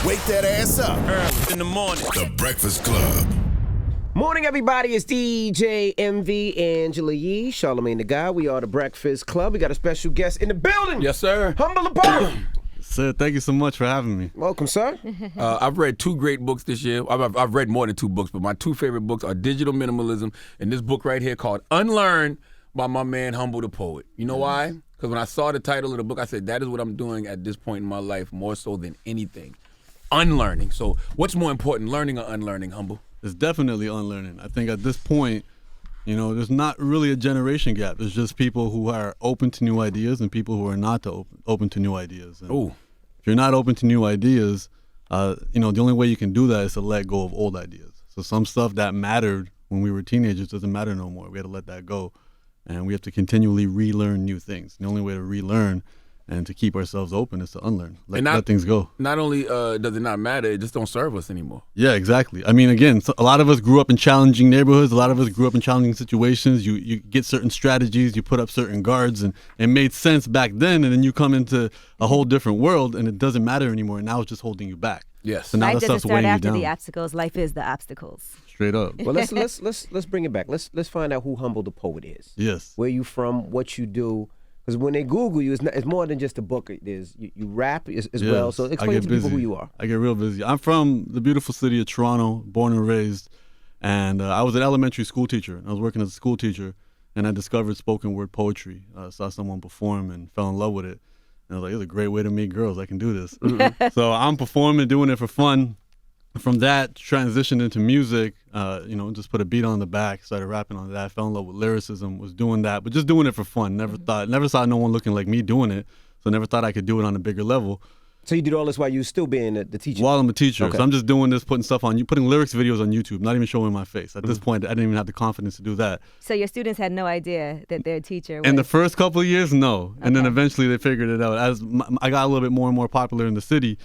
Wake that ass up. Early in the morning. The Breakfast Club. Morning, everybody. It's DJ MV, Angela Yee, Charlamagne the Guy. We are the Breakfast Club. We got a special guest in the building. Yes, sir. Humble abode. Sir, thank you so much for having me. Welcome, sir. I've read 2 great books this year. I've read more than 2 books, but my 2 favorite books are Digital Minimalism and this book right here called Unlearn by my man Humble the Poet. You know why? Because when I saw the title of the book, I said, that is what I'm doing at this point in my life more so than anything. Unlearning. So what's more important, learning or unlearning, Humble? It's definitely unlearning. I think at this point, you know, there's not really a generation gap. There's just people who are open to new ideas and people who are not open to new ideas. Oh. If you're not open to new ideas, you know, the only way you can do that is to let go of old ideas. So some stuff that mattered when we were teenagers doesn't matter no more. We had to let that go. And we have to continually relearn new things. The only way to relearn and to keep ourselves open is to unlearn. Let things go. Not only does it not matter, it just don't serve us anymore. Yeah, exactly. I mean, again, so a lot of us grew up in challenging neighborhoods. A lot of us grew up in challenging situations. You get certain strategies, you put up certain guards, and it made sense back then. And then you come into a whole different world, and it doesn't matter anymore. And now it's just holding you back. Yes. So now Life that doesn't stuff's start weighing you after down. the obstacles. Life is the obstacles. Straight up. Well, let's bring it back. Let's find out who Humble the Poet is. Yes. Where you from? What you do? Because when they Google you, it's more than just a book. There's you rap as well. So explain to people who you are. I get real busy. I'm from the beautiful city of Toronto, born and raised, and I was an elementary school teacher. I was working as a school teacher, and I discovered spoken word poetry. Saw someone perform and fell in love with it. And I was like, it's a great way to meet girls. I can do this. So I'm performing, doing it for fun. From that, transitioned into music, you know, just put a beat on the back, started rapping on that, fell in love with lyricism, was doing that, but just doing it for fun. Never saw no one looking like me doing it, so never thought I could do it on a bigger level. So you did all this while you still being the teacher? While I'm a teacher. Okay. So I'm just doing this, putting lyrics videos on YouTube, not even showing my face. At this point, I didn't even have the confidence to do that. So your students had no idea that their teacher was... In the first couple of years, no. And then eventually they figured it out. As I got a little bit more and more popular in the city,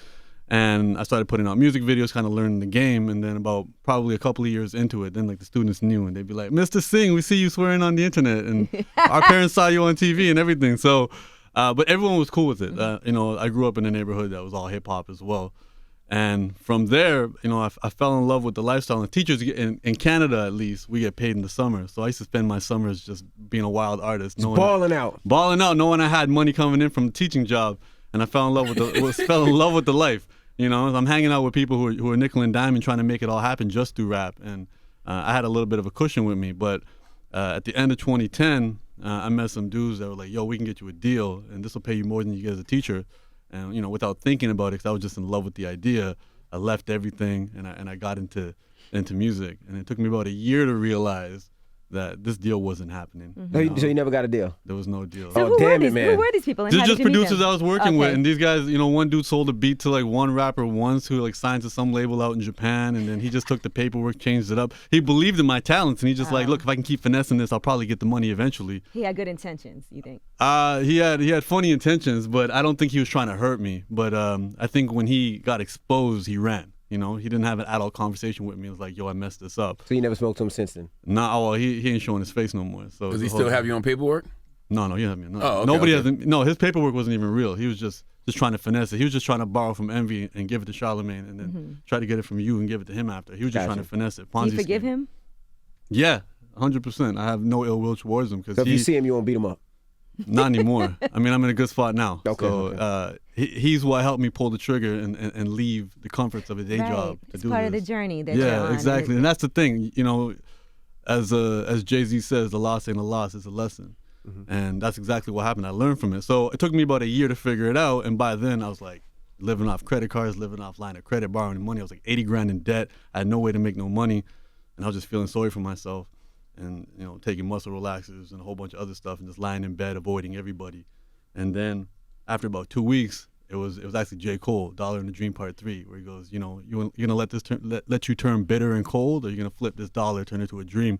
and I started putting out music videos, kind of learning the game. And then about probably a couple of years into it, then like the students knew, and they'd be like, Mr. Singh, we see you swearing on the internet, and our parents saw you on TV and everything. So, but everyone was cool with it. You know, I grew up in a neighborhood that was all hip hop as well. And from there, you know, I fell in love with the lifestyle. And teachers in Canada, at least, we get paid in the summer. So I used to spend my summers just being a wild artist. Balling out, knowing I had money coming in from the teaching job. And I fell in love with the life. You know, I'm hanging out with people who are nickel and dime and trying to make it all happen just through rap. And I had a little bit of a cushion with me. But at the end of 2010, I met some dudes that were like, yo, we can get you a deal, and this will pay you more than you get as a teacher. And, you know, without thinking about it, because I was just in love with the idea, I left everything and I got into music. And it took me about a year to realize that this deal wasn't happening. So you never got a deal? There was no deal. So damn it, man. Who were these people? And These how just did you meet producers them? I was working with, Okay. and these guys, you know, one dude sold a beat to like one rapper once who like signed to some label out in Japan, and then he just took the paperwork, changed it up. He believed in my talents, and he just like, look, if I can keep finessing this, I'll probably get the money eventually. He had good intentions, you think? He had funny intentions, but I don't think he was trying to hurt me. But I think when he got exposed, he ran. You know, he didn't have an adult conversation with me. It was like, yo, I messed this up. So you never spoke to him since then? Nah, well, he ain't showing his face no more. So Does he still have you on paperwork? No, he didn't have me. No. Oh, okay, Nobody okay. has. No, his paperwork wasn't even real. He was just trying to finesse it. He was just trying to borrow from Envy and give it to Charlamagne, and then try to get it from you and give it to him after. He was just trying to finesse it. Ponzi Do you forgive scheme. him? Yeah, 100%. I have no ill will towards him because So if you see him, you won't beat him up? not anymore. I mean, I'm in a good spot now. Okay, So he's what helped me pull the trigger and leave the comforts of a day job to It's do part this. of the journey that you're Yeah, on. exactly. And that's the thing, you know, as Jay-Z says, the loss ain't a loss, it's a lesson. And that's exactly what happened. I learned from it. So it took me about a year to figure it out. And by then I was like living off credit cards, living off line of credit, borrowing money. I was like 80 grand in debt. I had no way to make no money. And I was just feeling sorry for myself and, you know, taking muscle relaxers and a whole bunch of other stuff and just lying in bed, avoiding everybody. And then after about 2 weeks, it was actually J. Cole, Dollar in the Dream Part 3, where he goes, you know, you're gonna let this let you turn bitter and cold, or you're gonna flip this dollar, turn it into a dream.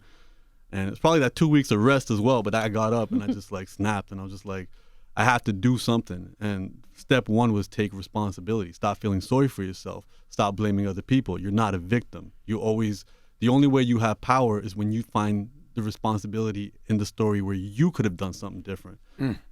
And it's probably that 2 weeks of rest as well, but I got up and I just like snapped, and I was just like, I have to do something. And step one was take responsibility. Stop feeling sorry for yourself. Stop blaming other people. You're not a victim. The only way you have power is when you find the responsibility in the story where you could have done something different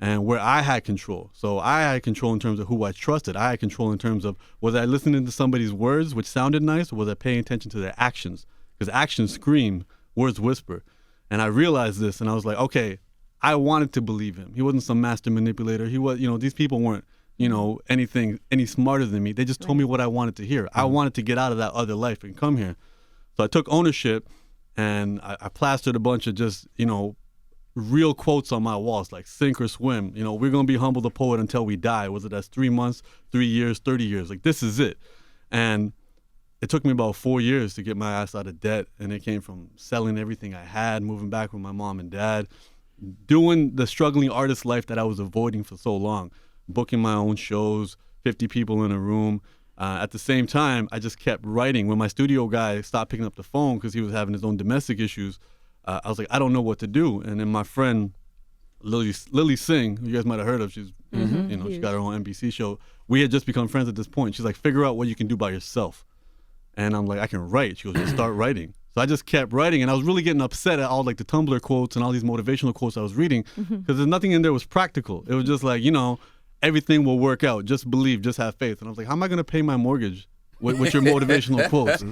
and where I had control. So I had control in terms of who I trusted. I had control in terms of, was I listening to somebody's words, which sounded nice, or was I paying attention to their actions? Because actions scream, words whisper. And I realized this, and I was like, okay, I wanted to believe him. He wasn't some master manipulator. He was, these people weren't, any smarter than me. They just told me what I wanted to hear. I wanted to get out of that other life and come here. So I took ownership, and I plastered a bunch of just, real quotes on my walls, like sink or swim. We're going to be humble the poet until we die. Whether that's 3 months, 3 years, 30 years. Like, this is it. And it took me about 4 years to get my ass out of debt. And it came from selling everything I had, moving back with my mom and dad, doing the struggling artist life that I was avoiding for so long, booking my own shows, 50 people in a room. At the same time, I just kept writing. When my studio guy stopped picking up the phone because he was having his own domestic issues, I was like, I don't know what to do. And then my friend, Lily Singh, who you guys might have heard of, she's, she got her own NBC show. We had just become friends at this point. She's like, figure out what you can do by yourself. And I'm like, I can write. She goes, just start writing. So I just kept writing, and I was really getting upset at all like the Tumblr quotes and all these motivational quotes I was reading, because there's nothing in there was practical. It was just like, everything will work out. Just believe, just have faith. And I was like, how am I going to pay my mortgage with your motivational quotes?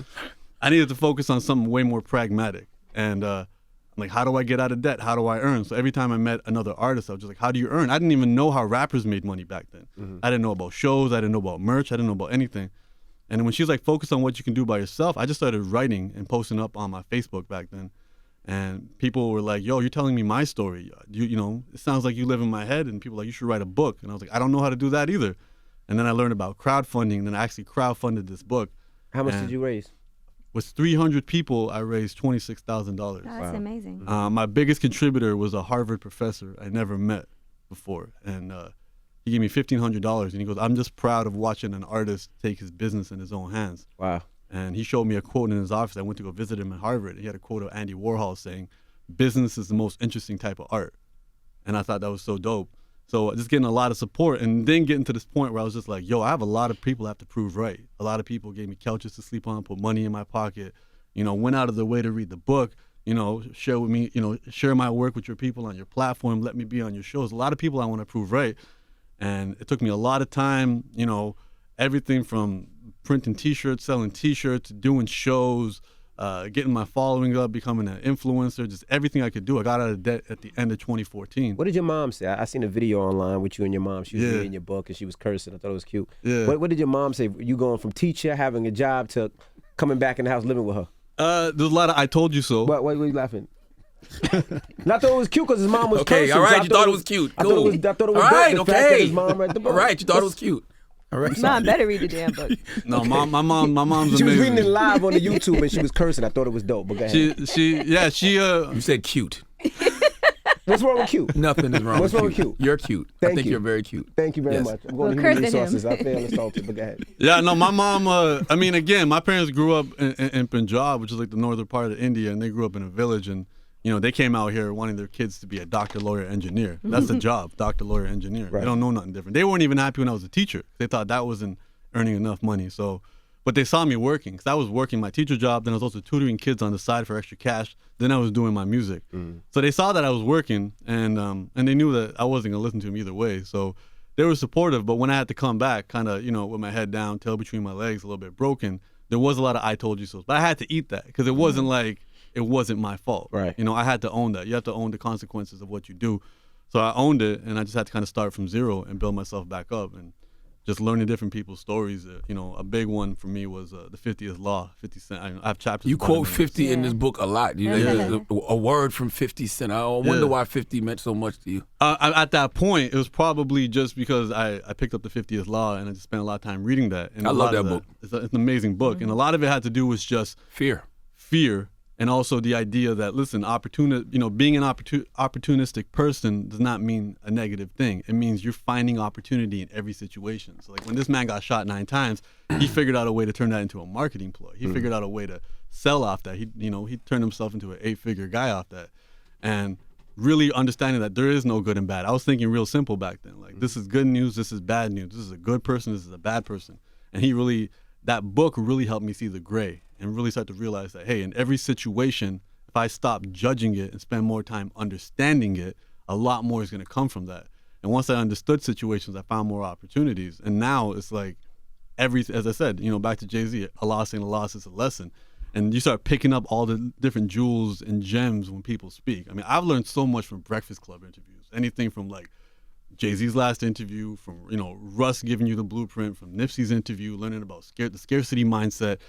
I needed to focus on something way more pragmatic. And I'm like, how do I get out of debt? How do I earn? So every time I met another artist, I was just like, how do you earn? I didn't even know how rappers made money back then. I didn't know about shows. I didn't know about merch. I didn't know about anything. And when she's like, focus on what you can do by yourself, I just started writing and posting up on my Facebook back then. And people were like, yo, you're telling me my story. It sounds like you live in my head. And people were like, you should write a book. And I was like, I don't know how to do that either. And then I learned about crowdfunding. And then I actually crowdfunded this book. How much did you raise? With 300 people, I raised $26,000. That's amazing. My biggest contributor was a Harvard professor I never met before. And he gave me $1,500. And he goes, I'm just proud of watching an artist take his business in his own hands. Wow. And he showed me a quote in his office. I went to go visit him at Harvard. He had a quote of Andy Warhol saying, business is the most interesting type of art. And I thought that was so dope. So just getting a lot of support, and then getting to this point where I was just like, yo, I have a lot of people I have to prove right. A lot of people gave me couches to sleep on, put money in my pocket, went out of their way to read the book, share with me, share my work with your people on your platform, let me be on your shows. A lot of people I want to prove right. And it took me a lot of time, everything from printing T-shirts, selling T-shirts, doing shows, getting my following up, becoming an influencer, just everything I could do. I got out of debt at the end of 2014. What did your mom say? I seen a video online with you and your mom. She was reading your book and she was cursing. I thought it was cute. Yeah. What did your mom say? You going from teacher, having a job, to coming back in the house, living with her? There's a lot of I told you so. Why are you laughing? And I thought it was cute because his mom was okay, cursing. all right, so you thought it was cute. I Cool. thought it was all dope. right, The fact that okay. his mom read the book. All right, you thought it was cute. All right. Mom better read the damn book. No, my mom's She was amazing. reading it live on the YouTube and she was cursing. I thought it was dope. But go ahead. She You said cute. What's wrong with cute? Nothing is wrong What's with wrong with cute? You're cute. I Thank think you. you're very cute. Thank you very Yes. much. I'm going to Well, human cursing him. resources. I feel insulted, but go ahead. Yeah, no, my mom, again, my parents grew up in Punjab, which is like the northern part of India, and they grew up in a village, and, they came out here wanting their kids to be a doctor, lawyer, engineer. That's the job, doctor, lawyer, engineer. Right. They don't know nothing different. They weren't even happy when I was a teacher. They thought that wasn't earning enough money, so... But they saw me working, because I was working my teacher job, then I was also tutoring kids on the side for extra cash, then I was doing my music. So they saw that I was working, and they knew that I wasn't going to listen to them either way. So they were supportive, but when I had to come back, kind of, with my head down, tail between my legs, a little bit broken, there was a lot of I told you so. But I had to eat that, because it wasn't like, it wasn't my fault. Right. I had to own that. You have to own the consequences of what you do. So I owned it, and I just had to kind of start from zero and build myself back up. And just learning different people's stories. A big one for me was the 50th Law, 50 Cent. I have chapters. You about quote it. 50 in this book a lot. A word from 50 Cent. I wonder why 50 meant so much to you. At that point, it was probably just because I picked up the 50th Law and I just spent a lot of time reading that. And I love that book. It's an amazing book. And a lot of it had to do with just Fear. And also the idea that, listen, being an opportunistic person does not mean a negative thing. It means you're finding opportunity in every situation. So like when this man got shot 9 times, he figured out a way to turn that into a marketing ploy. He figured out a way to sell off that. He turned himself into an 8-figure guy off that. And really understanding that there is no good and bad. I was thinking real simple back then. Like, this is good news, this is bad news. This is a good person, this is a bad person. And that book really helped me see the gray and really start to realize that, hey, in every situation, if I stop judging it and spend more time understanding it, a lot more is going to come from that. And once I understood situations, I found more opportunities. And now it's like as I said, back to Jay-Z, a loss ain't a loss, it's a lesson. And you start picking up all the different jewels and gems when people speak. I mean, I've learned so much from Breakfast Club interviews. Anything from like Jay-Z's last interview, from Russ giving you the blueprint, from Nipsey's interview, learning about the scarcity mindset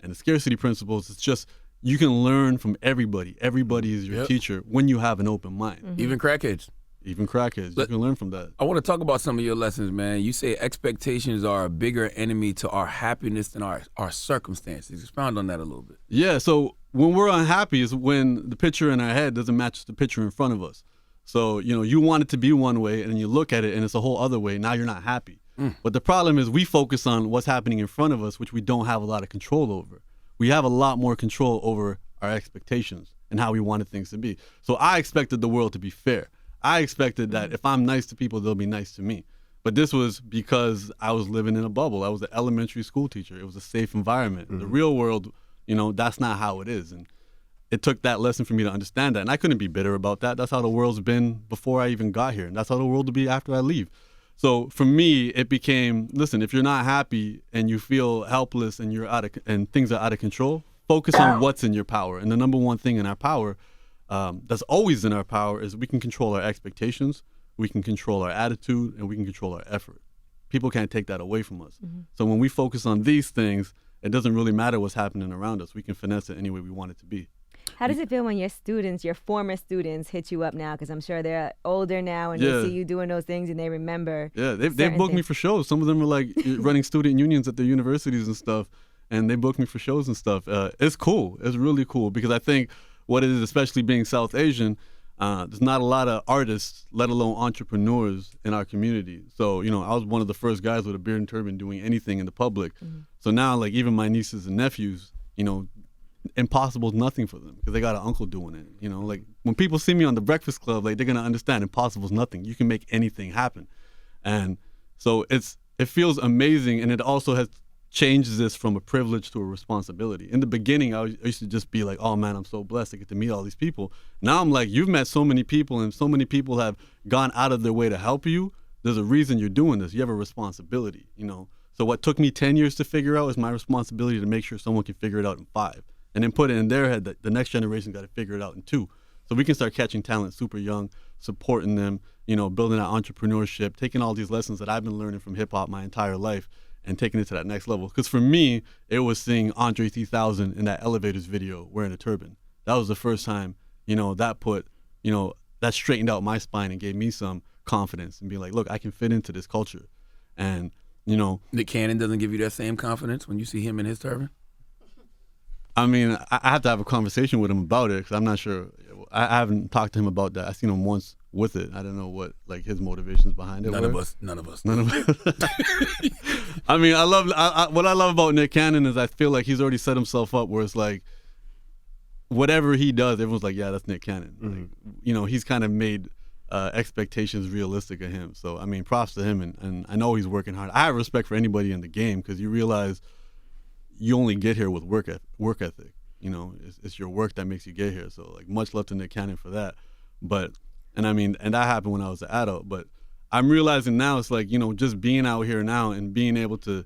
and the scarcity principles. It's just, you can learn from everybody. Everybody is your teacher when you have an open mind. Mm-hmm. Even crackheads. You can learn from that. I want to talk about some of your lessons, man. You say expectations are a bigger enemy to our happiness than our circumstances. Expound on that a little bit. Yeah, so when we're unhappy is when the picture in our head doesn't match the picture in front of us. So, you want it to be one way, and then you look at it, and it's a whole other way. Now you're not happy. But the problem is we focus on what's happening in front of us, which we don't have a lot of control over. We have a lot more control over our expectations and how we wanted things to be. So I expected the world to be fair. I expected that if I'm nice to people, they'll be nice to me. But this was because I was living in a bubble. I was an elementary school teacher. It was a safe environment. The real world, that's not how it is. And it took that lesson for me to understand that. And I couldn't be bitter about that. That's how the world's been before I even got here. And that's how the world will be after I leave. So for me, it became, listen, if you're not happy and you feel helpless and and things are out of control, focus on what's in your power. And the number one thing in our power that's always in our power is we can control our expectations, we can control our attitude, and we can control our effort. People can't take that away from us. So when we focus on these things, it doesn't really matter what's happening around us. We can finesse it any way we want it to be. How does it feel when your former students hit you up now? Because I'm sure they're older now and they see you doing those things and they remember. Yeah, they've booked me for shows. Some of them are like running student unions at their universities and stuff, and they book me for shows and stuff. It's cool. It's really cool because I think what it is, especially being South Asian, there's not a lot of artists, let alone entrepreneurs in our community. So, I was one of the first guys with a beard and turban doing anything in the public. So now, like, even my nieces and nephews, impossible is nothing for them because they got an uncle doing it. Like, when people see me on the Breakfast Club, like, they're going to understand impossible is nothing. You can make anything happen. And so it feels amazing, and it also has changes this from a privilege to a responsibility. In the beginning, I used to just be like, oh man, I'm so blessed to get to meet all these people. Now I'm like, you've met so many people and so many people have gone out of their way to help you. There's a reason you're doing this. You have a responsibility, So what took me 10 years to figure out is my responsibility to make sure someone can figure it out in 5. And then put it in their head that the next generation got to figure it out in 2. So we can start catching talent super young, supporting them, building that entrepreneurship, taking all these lessons that I've been learning from hip hop my entire life and taking it to that next level. Because for me, it was seeing Andre 3000 in that Elevators video wearing a turban. That was the first time, that put, that straightened out my spine and gave me some confidence and be like, look, I can fit into this culture. And, Nick Cannon doesn't give you that same confidence when you see him in his turban? I mean, I have to have a conversation with him about it because I'm not sure. I haven't talked to him about that. I've seen him once with it. I don't know what his motivations behind it None were. of us. None of us. I mean, what I love about Nick Cannon is I feel like he's already set himself up where it's like whatever he does, everyone's like, yeah, that's Nick Cannon. Like, he's kind of made expectations realistic of him. So, I mean, props to him, and I know he's working hard. I have respect for anybody in the game because you realize you only get here with work ethic. It's your work that makes you get here. So, like, much love to Nick Cannon for that. But, and that happened when I was an adult. But I'm realizing now it's like, just being out here now and being able to,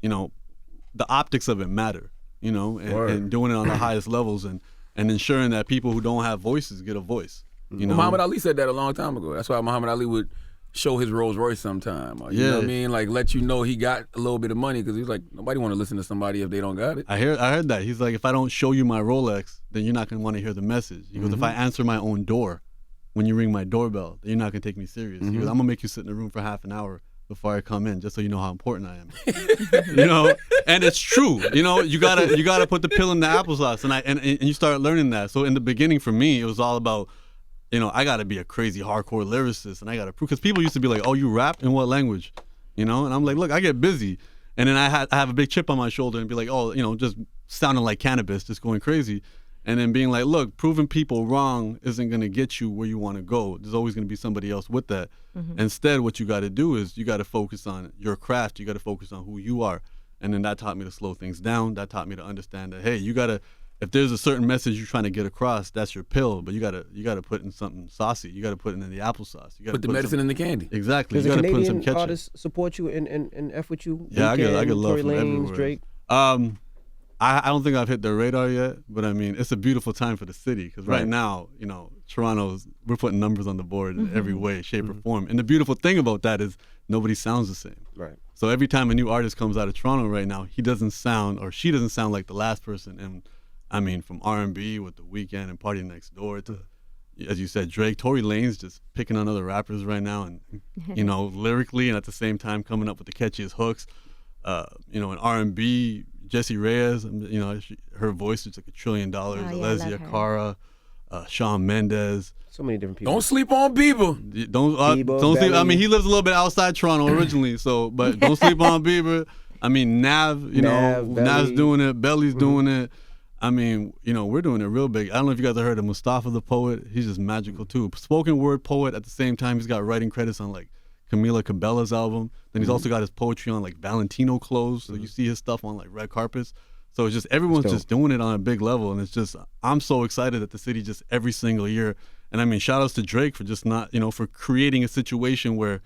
the optics of it matter, and doing it on the highest levels and ensuring that people who don't have voices get a voice. Muhammad Ali said that a long time ago. That's why Muhammad Ali would show his Rolls Royce sometime. Or, you know what I mean? Like, let you know he got a little bit of money because he's like, nobody want to listen to somebody if they don't got it. I heard that. He's like, if I don't show you my Rolex, then you're not going to want to hear the message. He goes, if I answer my own door when you ring my doorbell, then you're not going to take me serious. He goes, I'm going to make you sit in the room for half an hour before I come in just so you know how important I am. And it's true. You gotta put the pill in the applesauce. And you start learning that. So in the beginning for me, it was all about, I got to be a crazy hardcore lyricist, and I got to prove, because people used to be like, oh, you rap? In what language? And I'm like, look, I get busy. And then I have a big chip on my shoulder and be like, oh, just sounding like cannabis, just going crazy. And then being like, look, proving people wrong isn't going to get you where you want to go. There's always going to be somebody else with that. Instead, what you got to do is you got to focus on your craft. You got to focus on who you are. And then that taught me to slow things down. That taught me to understand that, hey, you got to if there's a certain message you're trying to get across, that's your pill. But you gotta put in something saucy. You gotta put it in the applesauce. You gotta Put the medicine in the candy. Exactly. Does you a gotta put in some Canadian ketchup. artist support you and F with you? Yeah, I get love Tory from Lanez, everywhere. Drake. I don't think I've hit their radar yet, but I mean, it's a beautiful time for the city because right now, we're putting numbers on the board in every way, shape, or form. And the beautiful thing about that is nobody sounds the same. Right. So every time a new artist comes out of Toronto right now, he doesn't sound or she doesn't sound like the last person. And I mean, from R&B with The Weeknd and Party Next Door to, as you said, Drake, Tory Lanez just picking on other rappers right now, and lyrically, and at the same time coming up with the catchiest hooks. In R&B, Jessie Reyes, her voice is like $1 trillion. Alessia Cara, Shawn Mendes. So many different people. Don't sleep on Bieber. Don't sleep. I mean, he lives a little bit outside Toronto originally, but don't sleep on Bieber. I mean, Nav's doing it. Belly's doing it. I mean, we're doing it real big. I don't know if you guys have heard of Mustafa the Poet. He's just magical too. Spoken word poet. At the same time, he's got writing credits on like Camila Cabello's album. Then he's also got his poetry on like Valentino clothes. So you see his stuff on like red carpets. So it's just everyone's just doing it on a big level, and it's just I'm so excited that the city just every single year. And I mean, shout outs to Drake for just not for creating a situation where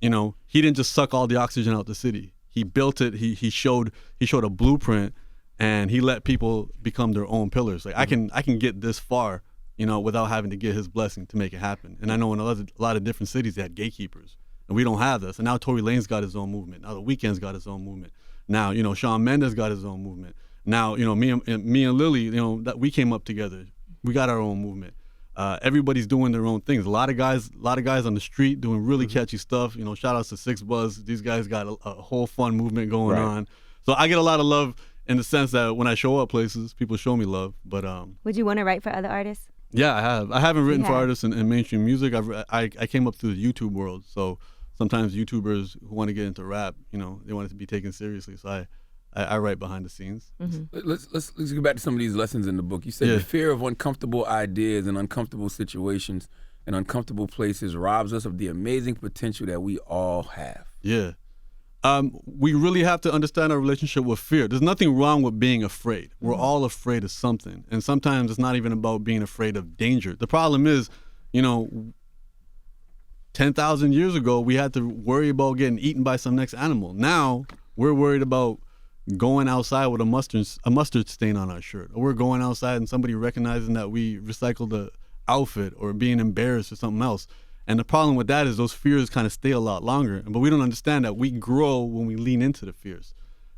he didn't just suck all the oxygen out the city. He built it. He showed a blueprint, and he let people become their own pillars. Like I can get this far, without having to get his blessing to make it happen. And I know in a lot of different cities they had gatekeepers, and we don't have this. And now Tory Lanez got his own movement. Now The Weeknd's got his own movement. Now Shawn Mendes got his own movement. Now me and Lily, that we came up together. We got our own movement. Everybody's doing their own things. A lot of guys on the street doing really catchy stuff. Shout outs to Six Buzz. These guys got a whole fun movement going on. So I get a lot of love in the sense that when I show up places, people show me love. But would you want to write for other artists? Yeah, I have. I haven't written for artists in mainstream music. I came up through the YouTube world. So sometimes YouTubers who want to get into rap, they want it to be taken seriously. So I write behind the scenes. Let's get back to some of these lessons in the book. You said the fear of uncomfortable ideas and uncomfortable situations and uncomfortable places robs us of the amazing potential that we all have. Yeah. We really have to understand our relationship with fear. There's nothing wrong with being afraid. We're all afraid of something. And sometimes it's not even about being afraid of danger. The problem is, 10,000 years ago, we had to worry about getting eaten by some next animal. Now we're worried about going outside with a mustard stain on our shirt, or we're going outside and somebody recognizing that we recycled the outfit, or being embarrassed or something else. And the problem with that is those fears kind of stay a lot longer, but we don't understand that we grow when we lean into the fears.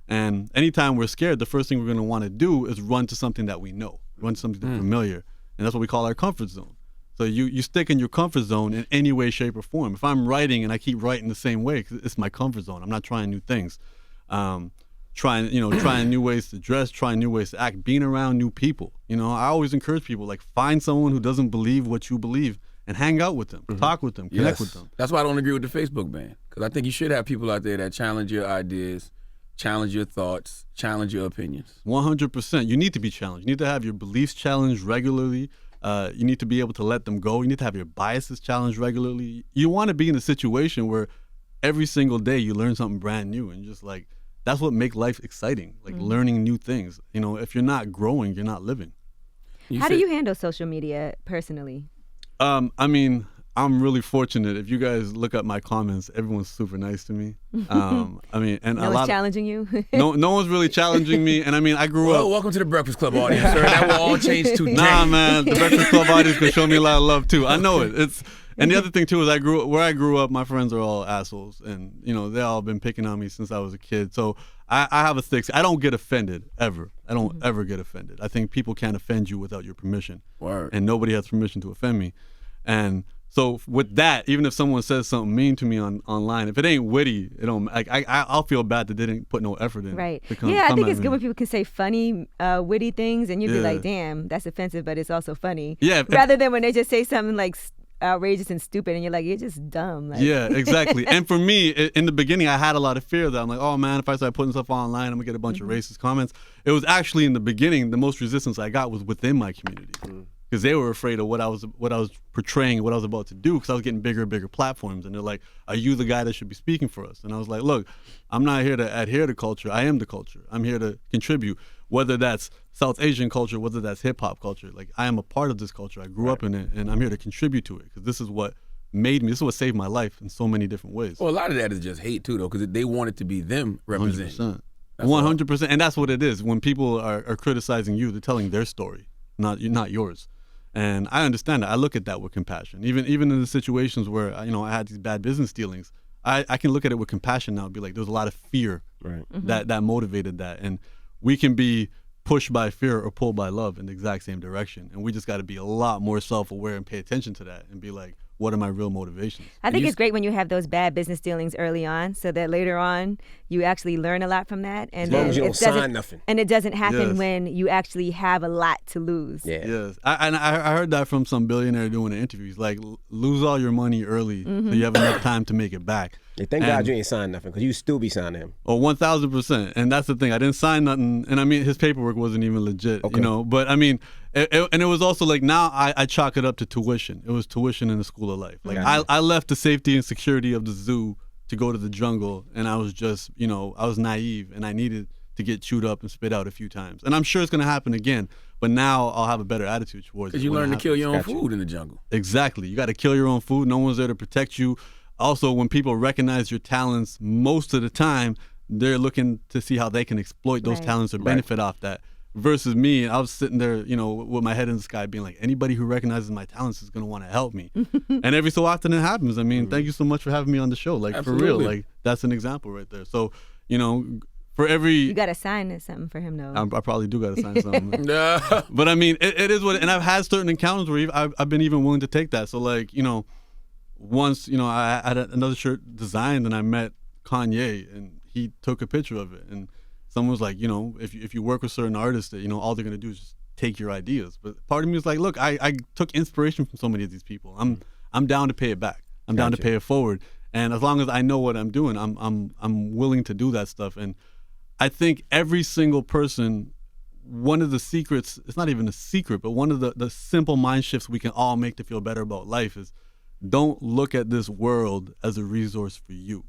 And anytime we're scared, the first thing we're going to want to do is run to something that we know, run to something familiar, and that's what we call our comfort zone. So you stick in your comfort zone in any way, shape, or form. If I'm writing and I keep writing the same way, 'cause it's my comfort zone. I'm not trying new things. Trying new ways to dress, trying new ways to act, being around new people. I always encourage people, like, find someone who doesn't believe what you believe and hang out with them, talk with them, connect with them. That's why I don't agree with the Facebook ban, because I think you should have people out there that challenge your ideas, challenge your thoughts, challenge your opinions. 100%. You need to be challenged. You need to have your beliefs challenged regularly. You need to be able to let them go. You need to have your biases challenged regularly. You want to be in a situation where every single day you learn something brand new, and just like, that's what makes life exciting, like learning new things. If you're not growing, you're not living. How do you handle social media personally? I mean, I'm really fortunate. If you guys look at my comments, everyone's super nice to me. No one's challenging you? No one's really challenging me. And I mean, I grew up. Welcome to the Breakfast Club audience, sir. That will all change today. Nah, man, the Breakfast Club audience can show me a lot of love too. I know it. And the other thing too is where I grew up, my friends are all assholes, and they all been picking on me since I was a kid. So I have a thick. I don't get offended ever. I don't ever get offended. I think people can't offend you without your permission. Word. And nobody has permission to offend me. And so with that, even if someone says something mean to me online, if it ain't witty, I'll feel bad that they didn't put no effort in. Right. I think it's good when people can say funny, witty things, and you'd be like, damn, that's offensive, but it's also funny. Yeah. Rather than when they just say something like outrageous and stupid, and you're like, you're just dumb. Like. Yeah, exactly. And for me, in the beginning, I had a lot of fear that I'm like, oh man, if I start putting stuff online, I'm gonna get a bunch of racist comments. It was actually in the beginning, the most resistance I got was within my community. because they were afraid of what I was portraying, what I was about to do, because I was getting bigger and bigger platforms. And they're like, are you the guy that should be speaking for us? And I was like, look, I'm not here to adhere to culture. I am the culture. I'm here to contribute, whether that's South Asian culture, whether that's hip hop culture. Like, I am a part of this culture. I grew up in it, and I'm here to contribute to it, because this is what made me, this is what saved my life in so many different ways. Well, a lot of that is just hate too, though, because they want it to be them representing. 100%. And that's what it is. When people are criticizing you, they're telling their story, not yours. And I understand that. I look at that with compassion. Even in the situations where I had these bad business dealings, I can look at it with compassion now and be like, there's a lot of fear that motivated that. And we can be pushed by fear or pulled by love in the exact same direction. And we just got to be a lot more self-aware and pay attention to that and be like, what are my real motivations? I think it's great when you have those bad business dealings early on, so that later on you actually learn a lot from that. And as long as you don't sign nothing. And it doesn't happen when you actually have a lot to lose. Yeah. Yes. I heard that from some billionaire doing an interview. He's like, lose all your money early so you have enough time to make it back. Yeah, thank God you ain't signed nothing, because you still be signing him. Oh, 1,000%. And that's the thing. I didn't sign nothing. And I mean, his paperwork wasn't even legit, But I mean, and it was also like, now I chalk it up to tuition. It was tuition in the school of life. Like, I left the safety and security of the zoo to go to the jungle, and I was just, I was naive, and I needed to get chewed up and spit out a few times. And I'm sure it's going to happen again, but now I'll have a better attitude towards it. Because you learn to kill your own food in the jungle. Exactly. You got to kill your own food. No one's there to protect you. Also, when people recognize your talents, most of the time, they're looking to see how they can exploit those talents or benefit off that. Versus me, I was sitting there, with my head in the sky being like, anybody who recognizes my talents is going to want to help me. And every so often it happens. I mean, thank you so much for having me on the show. Like, Absolutely. For real, like, that's an example right there. So, for every... You got to sign something for him, though. I probably do got to sign something. But I mean, it is what... And I've had certain encounters where I've been even willing to take that. So, like, once, I had another shirt designed and I met Kanye and he took a picture of it. And someone was like, if you work with certain artists, that, all they're going to do is just take your ideas. But part of me was like, look, I took inspiration from so many of these people. I'm down to pay it back. I'm down to pay it forward. And as long as I know what I'm doing, I'm willing to do that stuff. And I think every single person, one of the secrets, it's not even a secret, but one of the simple mind shifts we can all make to feel better about life is, don't look at this world as a resource for you.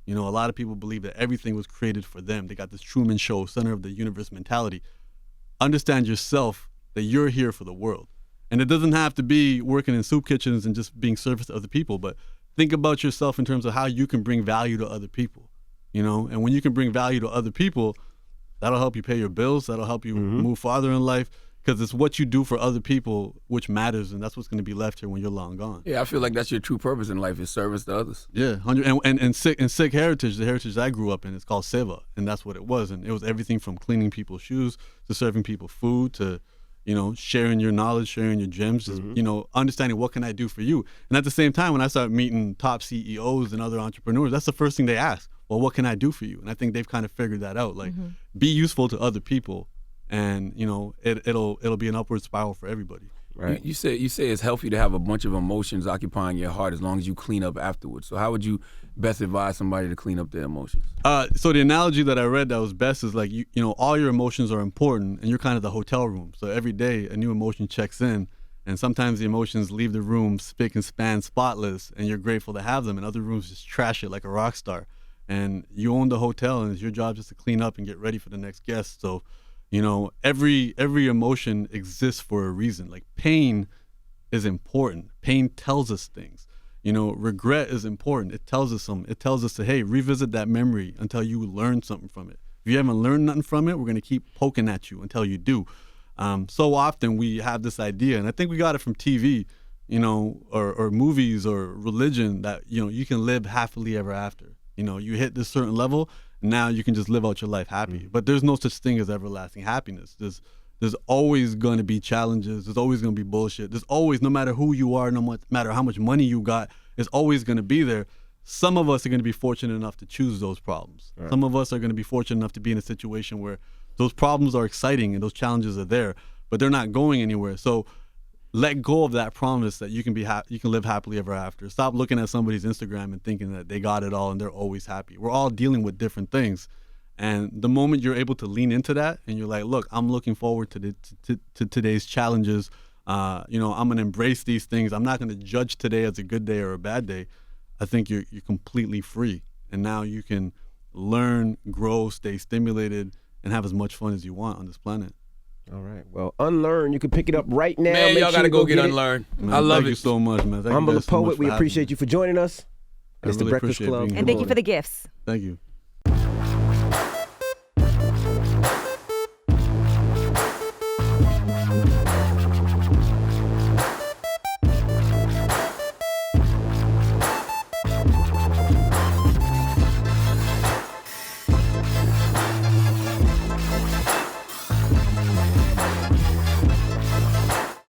A lot of people believe that everything was created for them. They got this Truman Show, center of the universe mentality. Understand yourself, that you're here for the world. And it doesn't have to be working in soup kitchens and just being service to other people, but think about yourself in terms of how you can bring value to other people. And when you can bring value to other people, that'll help you pay your bills. That'll help you move farther in life. Because it's what you do for other people which matters, and that's what's going to be left here when you're long gone. Yeah, I feel like that's your true purpose in life, is service to others. Yeah, 100. And Sikh heritage, the heritage I grew up in, it's called seva, and that's what it was. And it was everything from cleaning people's shoes to serving people food to, sharing your knowledge, sharing your gems, just, understanding what can I do for you. And at the same time, when I started meeting top CEOs and other entrepreneurs, that's the first thing they ask. Well, what can I do for you? And I think they've kind of figured that out. Like, be useful to other people. And it'll be an upward spiral for everybody. Right. You say it's healthy to have a bunch of emotions occupying your heart as long as you clean up afterwards. So how would you best advise somebody to clean up their emotions? So the analogy that I read that was best is like all your emotions are important, and you're kind of the hotel room. So every day a new emotion checks in, and sometimes the emotions leave the room spick and span, spotless, and you're grateful to have them. And other rooms just trash it like a rock star. And you own the hotel, and it's your job just to clean up and get ready for the next guest. So. Every emotion exists for a reason. Like, pain is important. Pain tells us things. Regret is important. It tells us something. It tells us to, hey, revisit that memory until you learn something from it. If you haven't learned nothing from it, we're going to keep poking at you until you do. So often we have this idea, and I think we got it from TV, or movies or religion, that, you can live happily ever after. You hit this certain level, now you can just live out your life happy. But there's no such thing as everlasting happiness. There's always going to be challenges. There's always going to be bullshit. There's always, no matter who you are, no matter how much money you got, it's always going to be there. Some of us are going to be fortunate enough to choose those problems. Right. Some of us are going to be fortunate enough to be in a situation where those problems are exciting and those challenges are there, but they're not going anywhere. So let go of that promise that you can you can live happily ever after. Stop looking at somebody's Instagram and thinking that they got it all and they're always happy. We're all dealing with different things. And the moment you're able to lean into that and you're like, look, I'm looking forward to today's challenges. you know, I'm gonna embrace these things. I'm not gonna judge today as a good day or a bad day. I think you're completely free, and now you can learn, grow, stay stimulated, and have as much fun as you want on this planet. All right. Well, Unlearn. You can pick it up right now. Man, Make y'all sure gotta you go get it. Unlearn. Man, I love thank it. you so much, man. Thank Humble you the guys so much Poet, for we having appreciate me. you for joining us. I It's the really Breakfast appreciate Club. being And here. thank you for the gifts. Thank you.